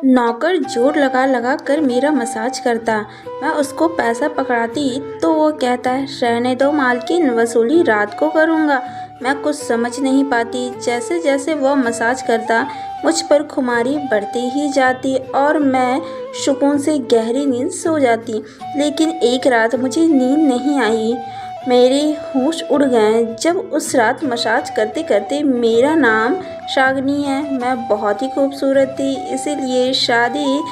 नौकर जोर लगा लगा कर मेरा मसाज करता। मैं उसको पैसा पकड़ाती तो वो कहता है रहने दो मालकिन, वसूली रात को करूँगा। मैं कुछ समझ नहीं पाती। जैसे जैसे वह मसाज करता मुझ पर खुमारी बढ़ती ही जाती और मैं सुकून से गहरी नींद सो जाती। लेकिन एक रात मुझे नींद नहीं आई। मेरे होश उड़ गए जब उस रात मसाज करते करते मेरा नाम शागनी है। मैं बहुत ही खूबसूरत थी, इसीलिए शादी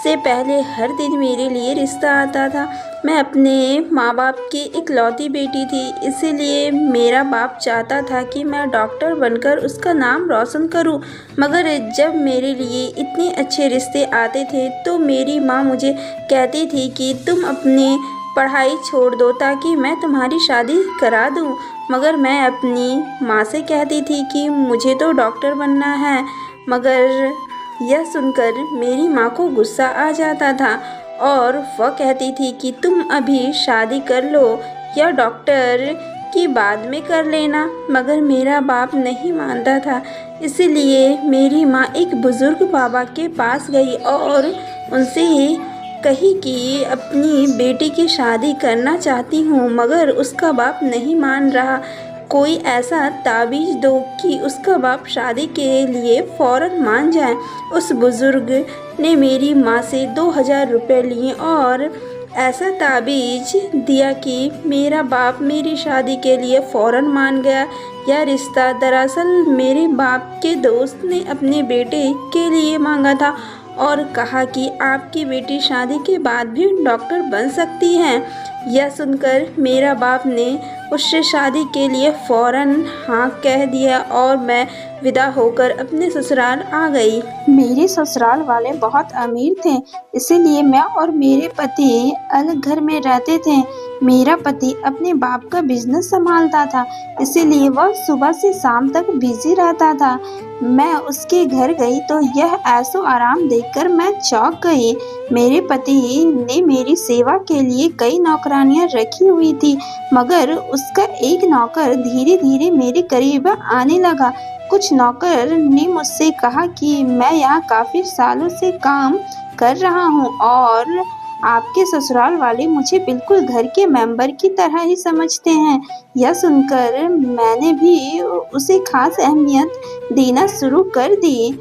से पहले हर दिन मेरे लिए रिश्ता आता था। मैं अपने माँ बाप की इकलौती बेटी थी, इसीलिए मेरा बाप चाहता था कि मैं डॉक्टर बनकर उसका नाम रोशन करूं। मगर जब मेरे लिए इतने अच्छे रिश्ते आते थे तो मेरी माँ मुझे कहती थी कि तुम अपनी पढ़ाई छोड़ दो ताकि मैं तुम्हारी शादी करा दूं। मगर मैं अपनी माँ से कहती थी कि मुझे तो डॉक्टर बनना है। मगर यह सुनकर मेरी माँ को गुस्सा आ जाता था और वह कहती थी कि तुम अभी शादी कर लो या डॉक्टर की बाद में कर लेना। मगर मेरा बाप नहीं मानता था, इसीलिए मेरी माँ एक बुजुर्ग बाबा के पास गई और उनसे कही कि अपनी बेटी की शादी करना चाहती हूँ, मगर उसका बाप नहीं मान रहा। कोई ऐसा ताबीज़ दो कि उसका बाप शादी के लिए फ़ौरन मान जाए। उस बुज़ुर्ग ने मेरी माँ से 2000 रुपये लिए और ऐसा ताबीज़ दिया कि मेरा बाप मेरी शादी के लिए फ़ौरन मान गया। यह रिश्ता दरअसल मेरे बाप के दोस्त ने अपने बेटे के लिए मांगा था और कहा कि आपकी बेटी शादी के बाद भी डॉक्टर बन सकती है। यह सुनकर मेरा बाप ने उससे शादी के लिए फ़ौरन हाँ कह दिया और मैं विदा होकर अपने ससुराल आ गई। मेरे ससुराल वाले बहुत अमीर थे, इसीलिए मैं और मेरे पति अलग घर में रहते थे। मेरा पति अपने बाप का बिजनेस संभालता था, इसीलिए वह सुबह से शाम तक बिजी रहता था। मैं उसके घर गई तो यह ऐशो आराम देखकर मैं चौंक गई। मेरे पति ने मेरी सेवा के लिए कई नौकरानियां रखी हुई थी, मगर उसका एक नौकर धीरे धीरे मेरे करीब आने लगा। कुछ नौकर ने मुझसे कहा कि मैं यहाँ काफी सालों से काम कर रहा हूँ और आपके ससुराल वाले मुझे बिल्कुल घर के मेंबर की तरह ही समझते हैं। यह सुनकर मैंने भी उसे खास अहमियत देना शुरू कर दी।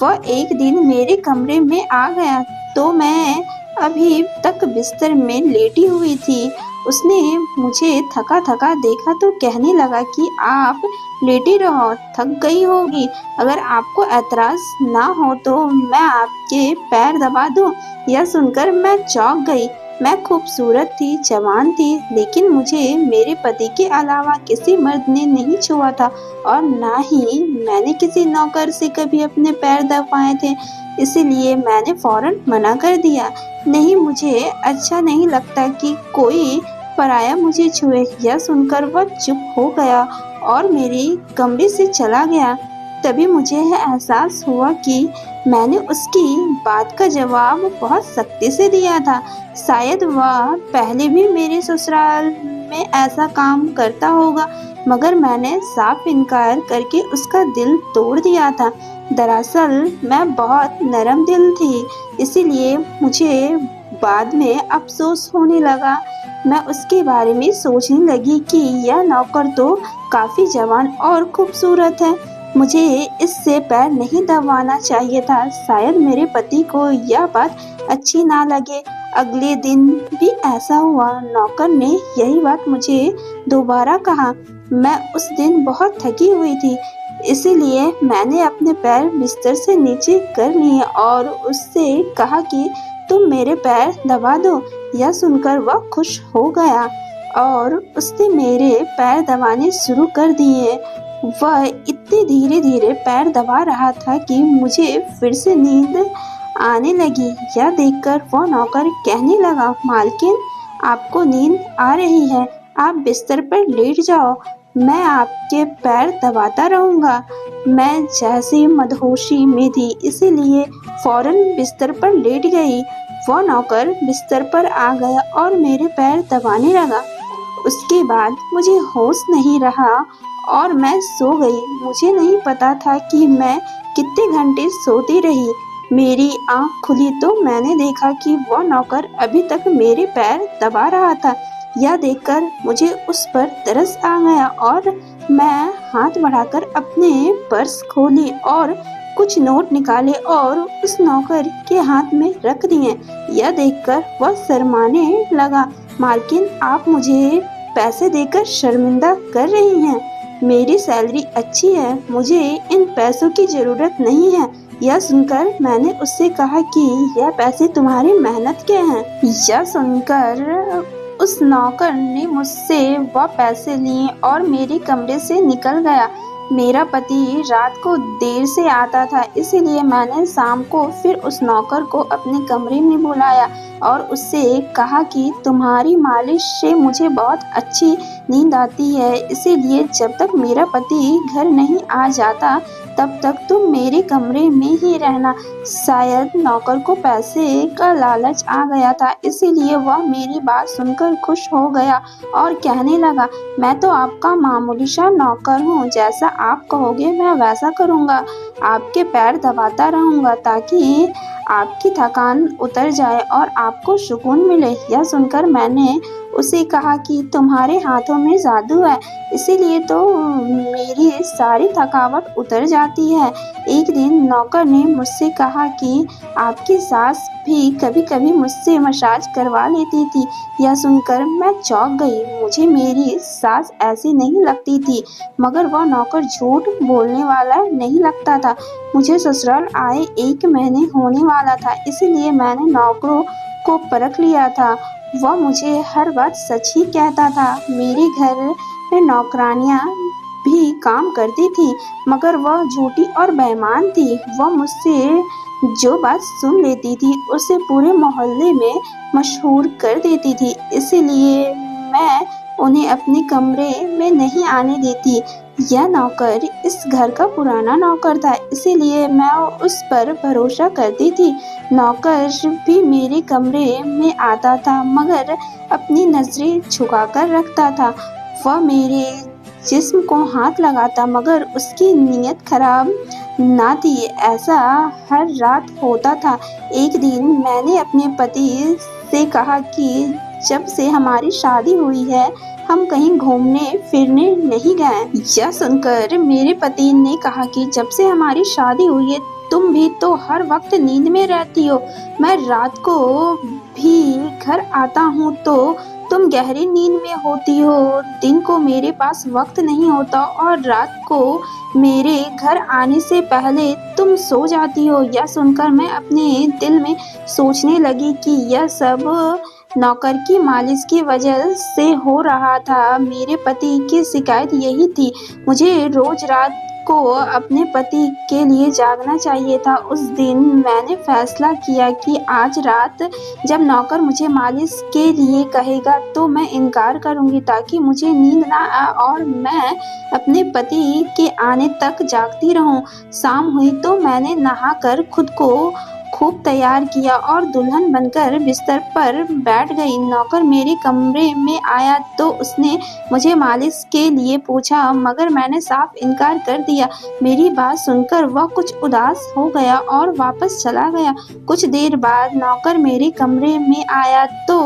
वह एक दिन मेरे कमरे में आ गया तो मैं अभी तक बिस्तर में लेटी हुई थी। उसने मुझे थका थका देखा तो कहने लगा कि आप लेटी रहो, थक गई होगी। अगर आपको ऐतराज ना हो तो मैं आपके पैर दबा दूं। यह सुनकर मैं चौंक गई। मैं खूबसूरत थी, जवान थी, लेकिन मुझे मेरे पति के अलावा किसी मर्द ने नहीं छुआ था और ना ही मैंने किसी नौकर से कभी अपने पैर दबाए थे। इसीलिए मैंने फौरन मना कर दिया। नहीं, मुझे अच्छा नहीं लगता कि कोई पराया मुझे छुए। यह सुनकर वह चुप हो गया और मेरे कमरे से चला गया। तभी मुझे एहसास हुआ कि मैंने उसकी बात का जवाब बहुत सख्ती से दिया था। शायद वह पहले भी मेरे ससुराल में ऐसा काम करता होगा, मगर मैंने साफ इनकार करके उसका दिल तोड़ दिया था। दरअसल मैं बहुत नरम दिल थी, इसीलिए मुझे बाद में अफसोस होने लगा। मैं उसके बारे में सोचने लगी कि यह नौकर तो काफी जवान और खूबसूरत है, मुझे इससे पैर नहीं दबाना चाहिए था। शायद मेरे पति को यह बात अच्छी ना लगे। अगले दिन भी ऐसा हुआ। नौकर ने यही बात मुझे दोबारा कहा। मैं उस दिन बहुत थकी हुई थी, इसीलिए मैंने अपने पैर बिस्तर से नीचे कर लिए और उससे कहा कि तुम मेरे पैर दबा दो। यह सुनकर वह खुश हो गया और उसने मेरे पैर दबाने शुरू कर दिए। वह इतने धीरे धीरे पैर दबा रहा था कि मुझे फिर से नींद आने लगी। यह देखकर वह नौकर कहने लगा, मालकिन आपको नींद आ रही है, आप बिस्तर पर लेट जाओ, मैं आपके पैर दबाता रहूंगा। मैं जैसे मदहोशी में थी, इसीलिए फौरन बिस्तर पर लेट गई। वह नौकर बिस्तर पर आ गया और मेरे पैर दबाने लगा। उसके बाद मुझे होश नहीं रहा और मैं सो गई। मुझे नहीं पता था कि मैं कितने घंटे सोती रही। मेरी आंख खुली तो मैंने देखा कि वह नौकर अभी तक मेरे पैर दबा रहा था। यह देखकर मुझे उस पर तरस आ गया और मैं हाथ बढ़ाकर अपने पर्स खोली और कुछ नोट निकाले और उस नौकर के हाथ में रख दिए। यह देखकर वह शर्माने लगा। मालकिन, आप मुझे पैसे देकर शर्मिंदा कर रही हैं। मेरी सैलरी अच्छी है, मुझे इन पैसों की जरूरत नहीं है। यह सुनकर मैंने उससे कहा कि यह पैसे तुम्हारी मेहनत के हैं। यह सुनकर उस नौकर ने मुझसे वह पैसे लिए और मेरे कमरे से निकल गया। मेरा पति रात को देर से आता था, इसीलिए मैंने शाम को फिर उस नौकर को अपने कमरे में बुलाया और उससे कहा कि तुम्हारी मालिश से मुझे बहुत अच्छी नींद आती है, इसीलिए जब तक मेरा पति घर नहीं आ जाता तब तक तुम मेरे कमरे में ही रहना। शायद नौकर को पैसे का लालच आ गया था, इसीलिए वह मेरी बात सुनकर खुश हो गया और कहने लगा, मैं तो आपका मामूली सा नौकर हूँ, जैसा आप कहोगे मैं वैसा करूँगा। आपके पैर दबाता रहूँगा ताकि आपकी थकान उतर जाए और आपको सुकून मिले। यह सुनकर मैंने उसे कहा कि तुम्हारे हाथों में जादू है, इसीलिए तो मेरी सारी थकावट उतर जाती है। एक दिन नौकर ने मुझसे कहा कि आपकी सास भी कभी कभी मुझसे मसाज करवा लेती थी। यह सुनकर मैं चौंक गई। मुझे मेरी सास ऐसी नहीं लगती थी, मगर वह नौकर झूठ बोलने वाला नहीं लगता था। मुझे ससुराल आए 1 महीने होने वाला था, इसीलिए मैंने नौकरों को परख लिया था। वह मुझे हर बात सच ही कहता था। मेरे घर में नौकरानियां भी काम करती थी, मगर वह झूठी और बेईमान थी। वह मुझसे जो बात सुन लेती थी उसे पूरे मोहल्ले में मशहूर कर देती थी, इसीलिए मैं उन्हें अपने कमरे में नहीं आने देती। यह नौकर इस घर का पुराना नौकर था, इसीलिए मैं उस पर भरोसा करती थी। नौकर भी मेरे कमरे में आता था, मगर अपनी नजरें झुकाकर रखता था। वह मेरे जिस्म को हाथ लगाता, मगर उसकी नीयत खराब ना थी। ऐसा हर रात होता था। एक दिन मैंने अपने पति से कहा कि जब से हमारी शादी हुई है हम कहीं घूमने फिरने नहीं गए। यह सुनकर मेरे पति ने कहा कि जब से हमारी शादी हुई है तुम भी तो हर वक्त नींद में रहती हो। मैं रात को भी घर आता हूँ तो तुम गहरी नींद में होती हो। दिन को मेरे पास वक्त नहीं होता और रात को मेरे घर आने से पहले तुम सो जाती हो। यह सुनकर मैं अपने दिल में सोचने लगी कि यह सब नौकर की मालिश की वजह से हो रहा था। मेरे पति की शिकायत यही थी। मुझे रोज रात को अपने पति के लिए जागना चाहिए था। उस दिन मैंने फैसला किया कि आज रात जब नौकर मुझे मालिश के लिए कहेगा तो मैं इनकार करूंगी, ताकि मुझे नींद ना आए और मैं अपने पति के आने तक जागती रहूं। शाम हुई तो मैंने नहाकर खुद को खूब तैयार किया और दुल्हन बनकर बिस्तर पर बैठ गई। नौकर मेरे कमरे में आया तो उसने मुझे मालिश के लिए पूछा, मगर मैंने साफ इनकार कर दिया। मेरी बात सुनकर वह कुछ उदास हो गया और वापस चला गया। कुछ देर बाद नौकर मेरे कमरे में आया तो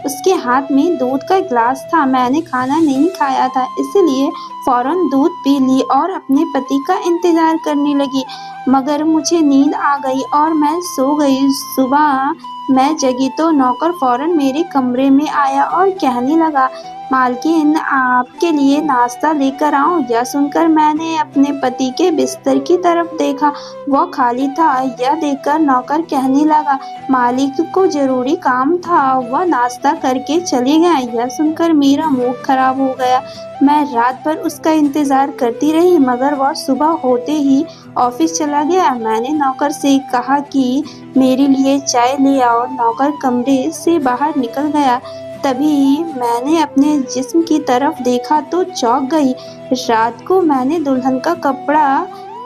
उसके हाथ में दूध का गिलास था। मैंने खाना नहीं खाया था, इसलिए फौरन दूध पी ली और अपने पति का इंतजार करने लगी, मगर मुझे नींद आ गई और मैं सो गई। सुबह मैं जगी तो नौकर फौरन मेरे कमरे में आया और कहने लगा, मालकिन आपके लिए नाश्ता लेकर आऊं। यह सुनकर मैंने अपने पति के बिस्तर की तरफ देखा, वह खाली था। यह देखकर नौकर कहने लगा, मालिक को जरूरी काम था, वह नाश्ता करके चले गए। यह सुनकर मेरा मूड खराब हो गया। मैं रात भर उसका इंतजार करती रही, मगर वह सुबह होते ही ऑफिस चला गया। मैंने नौकर से कहा कि मेरे लिए चाय ले आओ। नौकर कमरे से बाहर निकल गया। तभी मैंने अपने जिस्म की तरफ देखा तो चौंक गई। रात को मैंने दुल्हन का कपड़ा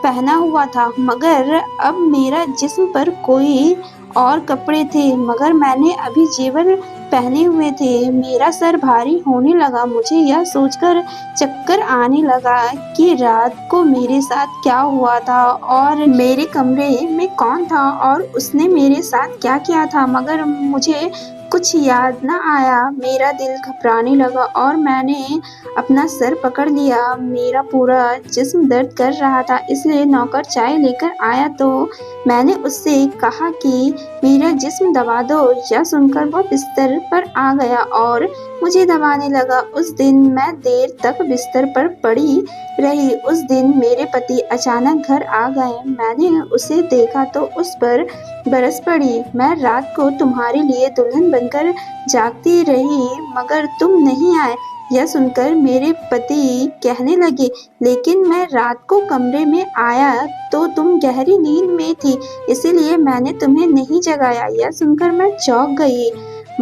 पहना हुआ था, मगर अब मेरा जिस्म पर कोई और कपड़े थे। मगर मैंने अभी जेवर पहने हुए थे। मेरा सर भारी होने लगा। मुझे यह सोचकर चक्कर आने लगा कि रात को मेरे साथ क्या हुआ था और मेरे कमरे में कौन था और उसने मेरे साथ क्या किया था, मगर मुझे कुछ याद न आया। मेरा दिल घबराने लगा और मैंने अपना सर पकड़ लिया। मेरा पूरा जिस्म दर्द कर रहा था, इसलिए नौकर चाय लेकर आया तो मैंने उससे कहा कि मेरा जिस्म दबा दो। यह सुनकर वो बिस्तर पर आ गया और मुझे दबाने लगा। उस दिन मैं देर तक बिस्तर पर पड़ी रही। उस दिन मेरे पति अचानक घर आ गए। मैंने उसे देखा तो उस पर बरस पड़ी। मैं रात को तुम्हारे लिए दुल्हन बनकर जागती रही, मगर तुम नहीं आए। यह सुनकर मेरे पति कहने लगे, लेकिन मैं रात को कमरे में आया तो तुम गहरी नींद में थी, इसीलिए मैंने तुम्हें नहीं जगाया। यह सुनकर मैं चौंक गई,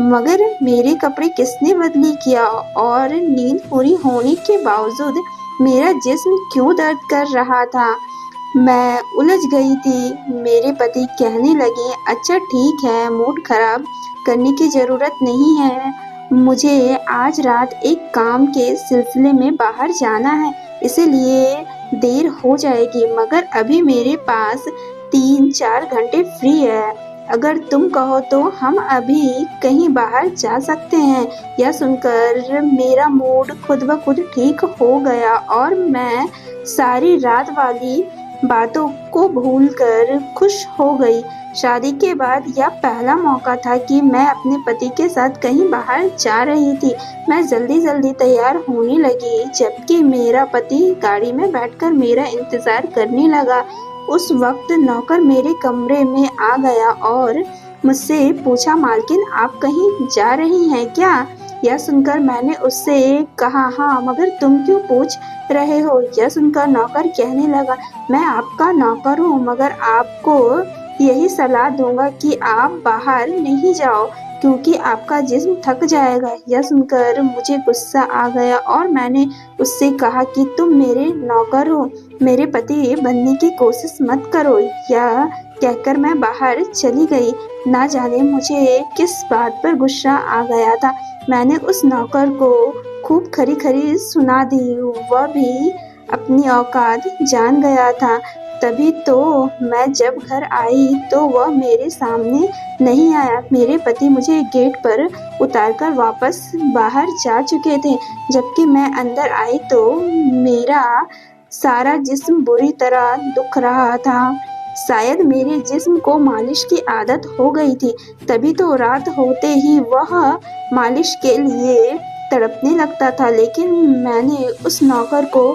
मगर मेरे कपड़े किसने बदली किया और नींद पूरी होने के बावजूद मेरा जिस्म क्यों दर्द कर रहा था। मैं उलझ गई थी। मेरे पति कहने लगे, अच्छा ठीक है, मूड खराब करने की जरूरत नहीं है। मुझे आज रात एक काम के सिलसिले में बाहर जाना है, इसीलिए देर हो जाएगी, मगर अभी मेरे पास 3-4 घंटे फ्री है। अगर तुम कहो तो हम अभी कहीं बाहर जा सकते हैं। यह सुनकर मेरा मूड खुद ब खुद ठीक हो गया और मैं सारी रात वाली बातों को भूलकर खुश हो गई। शादी के बाद यह पहला मौका था कि मैं अपने पति के साथ कहीं बाहर जा रही थी। मैं जल्दी जल्दी तैयार होने लगी, जबकि मेरा पति गाड़ी में बैठकर मेरा इंतजार करने लगा। उस वक्त नौकर मेरे कमरे में आ गया और मुझसे पूछा, मालकिन आप कहीं जा रही हैं क्या? यह सुनकर मैंने उससे कहा, हाँ, मगर तुम क्यों पूछ रहे हो? यह सुनकर नौकर कहने लगा, मैं आपका नौकर हूँ, मगर आपको यही सलाह दूंगा कि आप बाहर नहीं जाओ, क्योंकि आपका जिस्म थक जाएगा। यह सुनकर मुझे गुस्सा आ गया और मैंने उससे कहा कि तुम मेरे नौकर हो, मेरे पति बनने की कोशिश मत करो। यह कहकर मैं बाहर चली गई। ना जाने मुझे किस बात पर गुस्सा आ गया था। मैंने उस नौकर को खूब खरी खरी सुना दी। वह भी अपनी औकात जान गया था। तभी तो मैं जब घर आई तो वह मेरे सामने नहीं आया। मेरे पति मुझे गेट पर उतारकर वापस बाहर जा चुके थे। जबकि मैं अंदर आई तो मेरा सारा जिस्म बुरी तरह दुख रहा था। शायद मेरे जिस्म को मालिश की आदत हो गई थी, तभी तो रात होते ही वह मालिश के लिए तड़पने लगता था। लेकिन मैंने उस नौकर को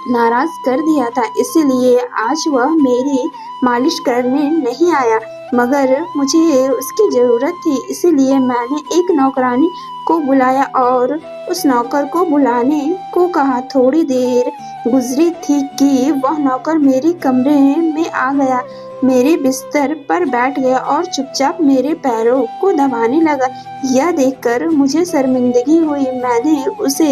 नाराज कर दिया था, इसीलिए आज वह मेरी मालिश करने नहीं आया, मगर मुझे उसकी ज़रूरत थी। इसीलिए मैंने एक नौकरानी को बुलाया और उस नौकर को बुलाने को कहा। थोड़ी देर गुजरी थी कि वह नौकर मेरे कमरे में आ गया, मेरे बिस्तर पर बैठ गया और चुपचाप मेरे पैरों को दबाने लगा। यह देखकर मुझे शर्मिंदगी हुई। मैंने उसे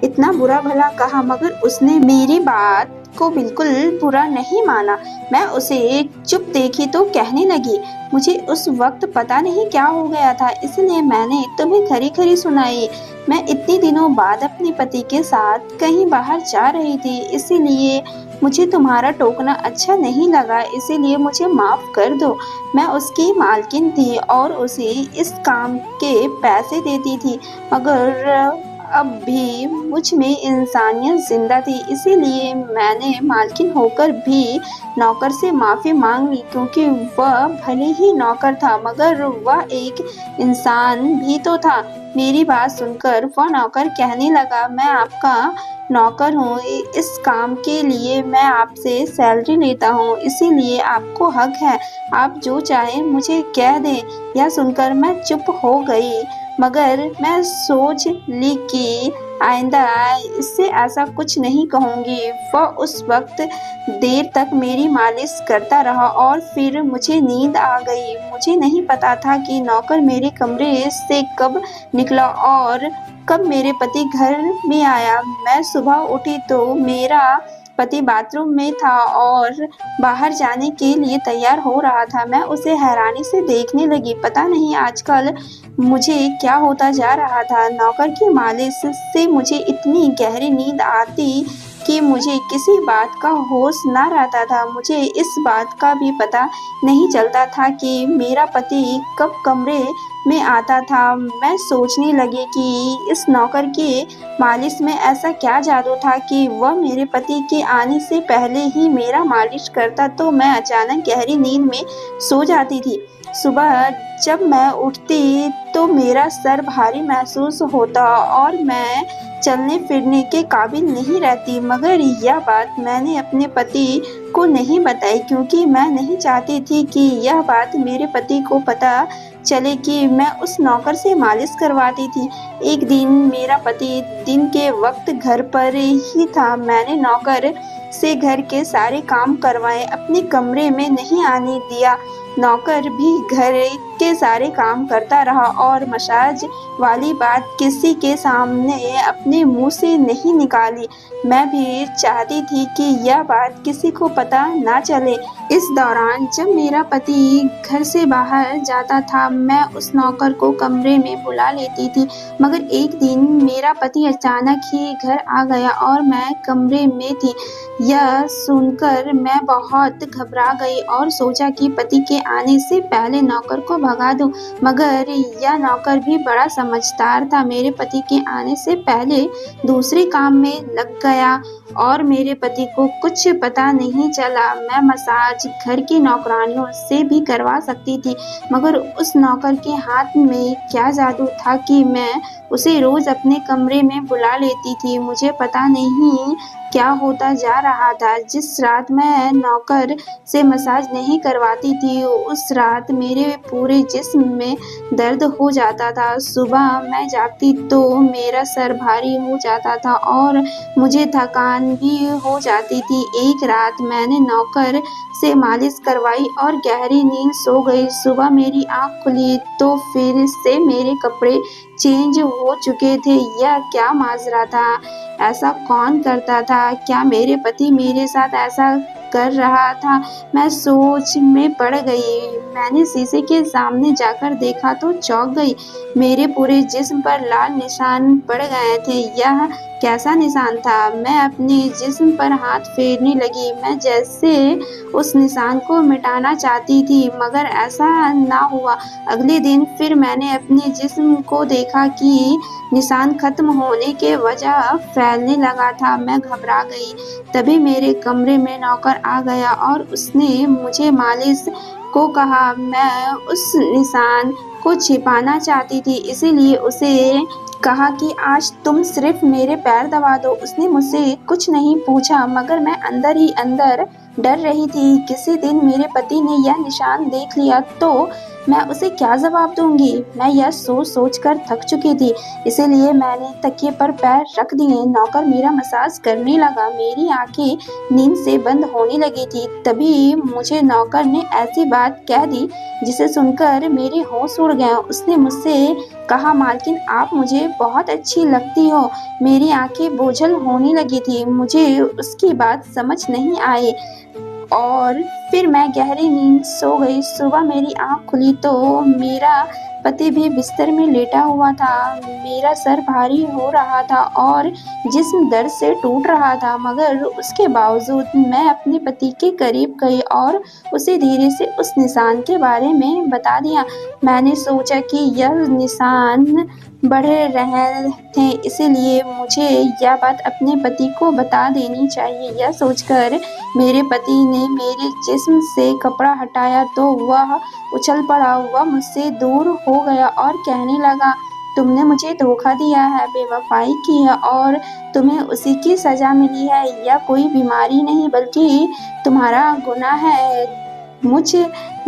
इतना बुरा भला कहा, मगर उसने मेरी बात को बिल्कुल बुरा नहीं माना। मैं उसे चुप देखी तो कहने लगी, मुझे उस वक्त पता नहीं क्या हो गया था, इसलिए मैंने तुम्हें खरी खरी सुनाई। मैं इतने दिनों बाद अपने पति के साथ कहीं बाहर जा रही थी, इसीलिए मुझे तुम्हारा टोकना अच्छा नहीं लगा, इसीलिए मुझे माफ़ कर दो। मैं उसकी मालकिन थी और उसे इस काम के पैसे देती थी, मगर अब भी मुझ में इंसानियत जिंदा थी, इसीलिए मैंने मालकिन होकर भी नौकर से माफ़ी मांग ली, क्योंकि वह भले ही नौकर था मगर वह एक इंसान भी तो था। मेरी बात सुनकर वह नौकर कहने लगा, मैं आपका नौकर हूँ, इस काम के लिए मैं आपसे सैलरी लेता हूँ, इसीलिए आपको हक है, आप जो चाहें मुझे कह दें। यह सुनकर मैं चुप हो गई, मगर मैं सोच ली कि आइंदा इससे ऐसा कुछ नहीं कहूँगी। वह उस वक्त देर तक मेरी मालिश करता रहा और फिर मुझे नींद आ गई। मुझे नहीं पता था कि नौकर मेरे कमरे से कब निकला और कब मेरे पति घर में आया। मैं सुबह उठी तो मेरा पति बाथरूम में था और बाहर जाने के लिए तैयार हो रहा था। मैं उसे हैरानी से देखने लगी। पता नहीं आजकल मुझे क्या होता जा रहा था। नौकर की मालिश से मुझे इतनी गहरी नींद आती कि मुझे किसी बात का होश ना रहता था। मुझे इस बात का भी पता नहीं चलता था कि मेरा पति कब कमरे में आता था। मैं सोचने लगी कि इस नौकर की मालिश में ऐसा क्या जादू था कि वह मेरे पति के आने से पहले ही मेरा मालिश करता, तो मैं अचानक गहरी नींद में सो जाती थी। सुबह जब मैं उठती तो मेरा सर भारी महसूस होता और मैं चलने फिरने के काबिल नहीं रहती। मगर यह बात मैंने अपने पति को नहीं बताई, क्योंकि मैं नहीं चाहती थी कि यह बात मेरे पति को पता चले कि मैं उस नौकर से मालिश करवाती थी। एक दिन मेरा पति दिन के वक्त घर पर ही था। मैंने नौकर से घर के सारे काम करवाए, अपने कमरे में नहीं आने दिया। नौकर भी घर के सारे काम करता रहा और मसाज वाली बात किसी के सामने अपने मुंह से नहीं निकाली। मैं भी चाहती थी कि यह बात किसी को पता ना चले। इस दौरान जब मेरा पति घर से बाहर जाता था, मैं उस नौकर को कमरे में बुला लेती थी। मगर एक दिन मेरा पति अचानक ही घर आ गया और मैं कमरे में थी। यह सुनकर मैं बहुत घबरा गई और सोचा कि पति के आने से पहले नौकर को भगा दूं। मगर यह नौकर भी बड़ा समझदार था। मेरे पति के आने से पहले दूसरे काम में लग गया और मेरे पति को कुछ पता नहीं चला। मैं मसाज घर की नौकरानियों से भी करवा सकती थी, मगर उस नौकर के हाथ में क्या जादू था कि मैं उसे रोज अपने कमरे में बुला लेती थी। मुझे पता नहीं क्या होता जा रहा था। जिस रात मैं नौकर से मसाज नहीं करवाती थी, उस रात मेरे पूरे जिस्म में दर्द हो जाता था। सुबह मैं जागती तो मेरा सर भारी हो जाता था और मुझे थकान भी हो जाती थी। एक रात मैंने नौकर से मालिश करवाई और गहरी नींद सो गई। सुबह मेरी आँख खुली तो फिर से मेरे कपड़े चेंज हो चुके थे। यह क्या माजरा था? ऐसा कौन करता था? क्या मेरे पति मेरे साथ ऐसा कर रहा था? मैं सोच में पड़ गई। मैंने शीशे के सामने जाकर देखा तो चौंक गई। मेरे पूरे जिस्म पर लाल निशान पड़ गए थे। यह कैसा निशान था? मैं अपने जिस्म पर हाथ फेरने लगी। मैं जैसे उस निशान को मिटाना चाहती थी, मगर ऐसा ना हुआ। अगले दिन फिर मैंने अपने जिस्म को देखा कि निशान खत्म होने के वजह फैलने लगा था। मैं घबरा गई। तभी मेरे कमरे में नौकर आ गया और उसने मुझे मालिश को कहा। मैं उस निशान को छिपाना चाहती थी, इसीलिए उसे कहा कि आज तुम सिर्फ मेरे पैर दबा दो। उसने मुझसे कुछ नहीं पूछा, मगर मैं अंदर ही अंदर डर रही थी। किसी दिन मेरे पति ने यह निशान देख लिया तो मैं उसे क्या जवाब दूंगी? मैं यह सोच सोच कर थक चुकी थी, इसीलिए मैंने तकिए पर पैर रख दिए। नौकर मेरा मसाज करने लगा। मेरी आंखें नींद से बंद होने लगी थी। तभी मुझे नौकर ने ऐसी बात कह दी जिसे सुनकर मेरे होश उड़ गए। उसने मुझसे कहा, मालकिन आप मुझे बहुत अच्छी लगती हो। मेरी आंखें बोझल होने लगी थी। मुझे उसकी बात समझ नहीं आई और फिर मैं गहरी नींद सो गई। सुबह मेरी आँख खुली तो मेरा पति भी बिस्तर में लेटा हुआ था। मेरा सर भारी हो रहा था और जिस्म दर्द से टूट रहा था, मगर उसके बावजूद मैं अपने पति के करीब गई और उसे धीरे से उस निशान के बारे में बता दिया। मैंने सोचा कि यह निशान बढ़े रहे थे, इसीलिए मुझे यह बात अपने पति को बता देनी चाहिए। यह सोचकर मेरे पति ने मेरे जिस्म से कपड़ा हटाया तो वह उछल पड़ा। वह मुझसे दूर हो गया और कहने लगा, तुमने मुझे धोखा दिया है, बेवफाई की है और तुम्हें उसी की सजा मिली है। यह कोई बीमारी नहीं बल्कि तुम्हारा गुनाह है। मुझ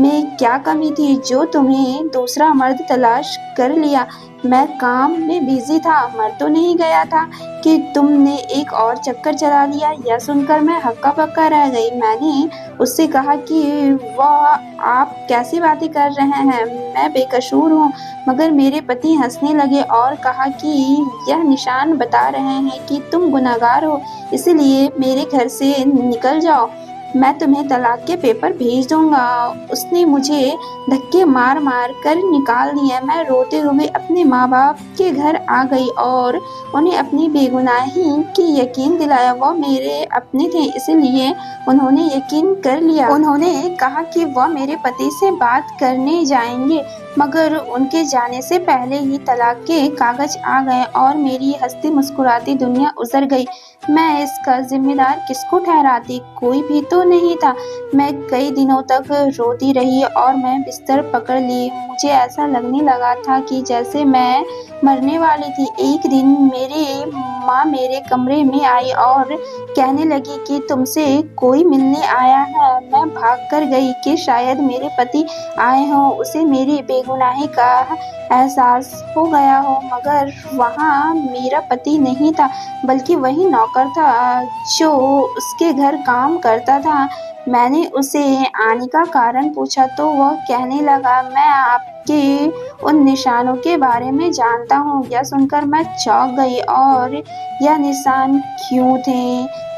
में क्या कमी थी जो तुम्हें दूसरा मर्द तलाश कर लिया। मैं काम में बिजी था, मर तो नहीं गया था कि तुमने एक और चक्कर चला लिया। यह सुनकर मैं हक्का बक्का रह गई। मैंने उससे कहा कि वह आप कैसी बातें कर रहे हैं, मैं बेकसूर हूँ। मगर मेरे पति हंसने लगे और कहा कि यह निशान बता रहे हैं कि तुम गुनहगार हो, इसलिए मेरे घर से निकल जाओ, मैं तुम्हें तलाक के पेपर भेज दूंगा। उसने मुझे धक्के मार मार कर निकाल दिया। मैं रोते हुए अपने माँ बाप के घर आ गई और उन्हें अपनी बेगुनाही की यकीन दिलाया। वह मेरे अपने थे, इसलिए उन्होंने यकीन कर लिया। उन्होंने कहा कि वह मेरे पति से बात करने जाएंगे, मगर उनके जाने से पहले ही तलाक के कागज आ गए और मेरी हंसती मुस्कुराती दुनिया उजड़ गई। मैं इसका जिम्मेदार किसको ठहराती? कोई भी तो नहीं था। मैं कई दिनों तक रोती रही और मैं बिस्तर पकड़ ली। मुझे ऐसा लगने लगा था कि जैसे मैं मरने वाली थी। एक दिन मेरी माँ मेरे कमरे में आई और कहने लगी कि तुमसे कोई मिलने आया है। मैं भाग कर गई कि शायद मेरे पति आए हों, उसे मेरी बेगुनाही का एहसास हो गया हो। मगर वहाँ मेरा पति नहीं था, बल्कि वही नौकर था जो उसके घर काम करता था। मैंने उसे आने का कारण पूछा तो वह कहने लगा, मैं आपके उन निशानों के बारे में जानता हूँ। यह सुनकर मैं चौंक गई। और यह निशान क्यों थे?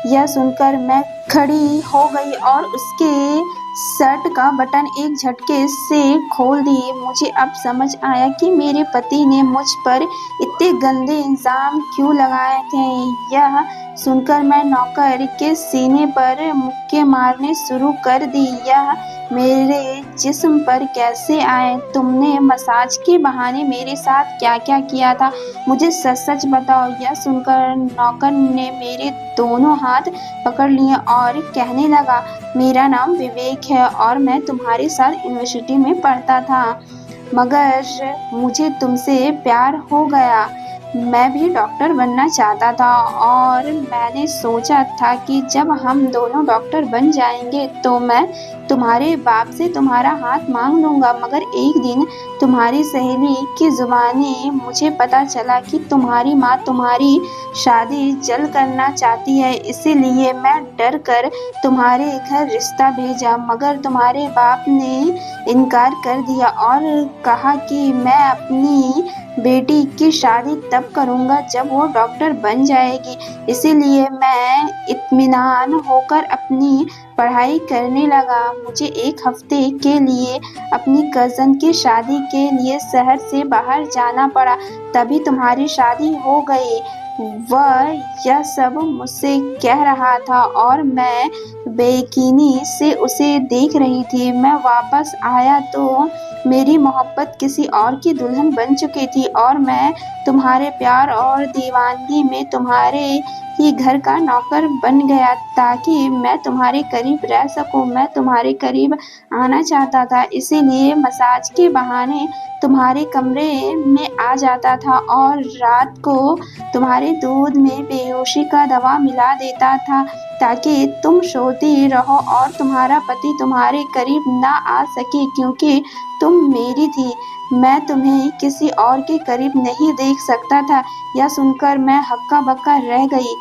यह सुनकर मैं खड़ी हो गई और उसके शर्ट का बटन एक झटके से खोल दिए। मुझे अब समझ आया कि मेरे पति ने मुझ पर इतने गंदे इल्जाम क्यों लगाए थे। यह सुनकर मैं नौकर के सीने पर मुक्के मारने शुरू कर दी। यह मेरे जिस्म पर कैसे आए? तुमने मसाज के बहाने मेरे साथ क्या क्या किया था? मुझे सच सच बताओ। यह सुनकर नौकर ने मेरे दोनों हाथ पकड़ लिए और कहने लगा, मेरा नाम विवेक है और मैं तुम्हारे साथ यूनिवर्सिटी में पढ़ता था, मगर मुझे तुमसे प्यार हो गया। मैं भी डॉक्टर बनना चाहता था और मैंने सोचा था कि जब हम दोनों डॉक्टर बन जाएंगे तो मैं तुम्हारे बाप से तुम्हारा हाथ मांग लूँगा। मगर एक दिन तुम्हारी सहेली की ज़ुबानी मुझे पता चला कि तुम्हारी माँ तुम्हारी शादी जल्द करना चाहती है, इसीलिए मैं डर कर तुम्हारे घर रिश्ता भेजा। मगर तुम्हारे बाप ने इनकार कर दिया और कहा कि मैं अपनी बेटी की शादी तब करूँगा जब वो डॉक्टर बन जाएगी। इसीलिए मैं इत्मीनान होकर अपनी पढ़ाई करने लगा। मुझे एक हफ्ते के लिए अपनी कज़न की शादी के लिए शहर से बाहर जाना पड़ा, तभी तुम्हारी शादी हो गई। वह यह सब मुझसे कह रहा था और मैं बेयकीनी से उसे देख रही थी। मैं वापस आया तो मेरी मोहब्बत किसी और की दुल्हन बन चुकी थी और मैं तुम्हारे प्यार और दीवानगी में तुम्हारे ही घर का नौकर बन गया ताकि मैं तुम्हारे करीब रह सकूं। मैं तुम्हारे करीब आना चाहता था, इसीलिए मसाज के बहाने तुम्हारे कमरे में आ जाता था और रात को तुम्हारे दूध में बेहोशी का दवा मिला देता था ताकि तुम सोती रहो और तुम्हारा पति तुम्हारे करीब ना आ सके, क्योंकि तुम मेरी थी। मैं तुम्हें किसी और के करीब नहीं देख सकता था। यह सुनकर मैं हक्का बक्का रह गई।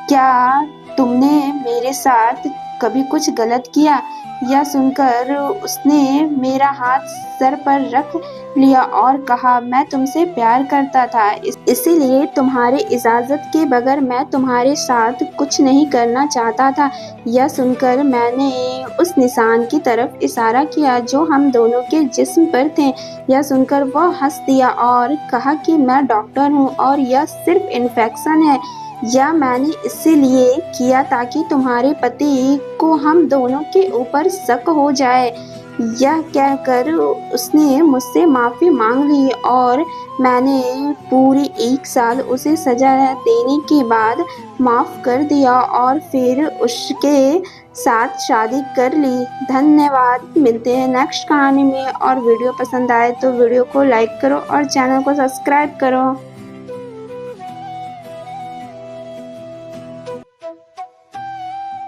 क्या तुमने मेरे साथ कभी कुछ गलत किया? यह सुनकर उसने मेरा हाथ सर पर रख लिया और कहा, मैं तुमसे प्यार करता था, इसीलिए तुम्हारे इजाज़त के बगैर मैं तुम्हारे साथ कुछ नहीं करना चाहता था। यह सुनकर मैंने उस निशान की तरफ इशारा किया जो हम दोनों के जिस्म पर थे। यह सुनकर वह हंस दिया और कहा कि मैं डॉक्टर हूँ और यह सिर्फ इन्फेक्शन है। यह मैंने इसीलिए किया ताकि तुम्हारे पति को हम दोनों के ऊपर शक हो जाए। यह कहकर उसने मुझसे माफ़ी मांग ली और मैंने पूरी 1 साल उसे सज़ा देने के बाद माफ़ कर दिया और फिर उसके साथ शादी कर ली। धन्यवाद। मिलते हैं नेक्स्ट कहानी में। और वीडियो पसंद आए तो वीडियो को लाइक करो और चैनल को सब्सक्राइब करो।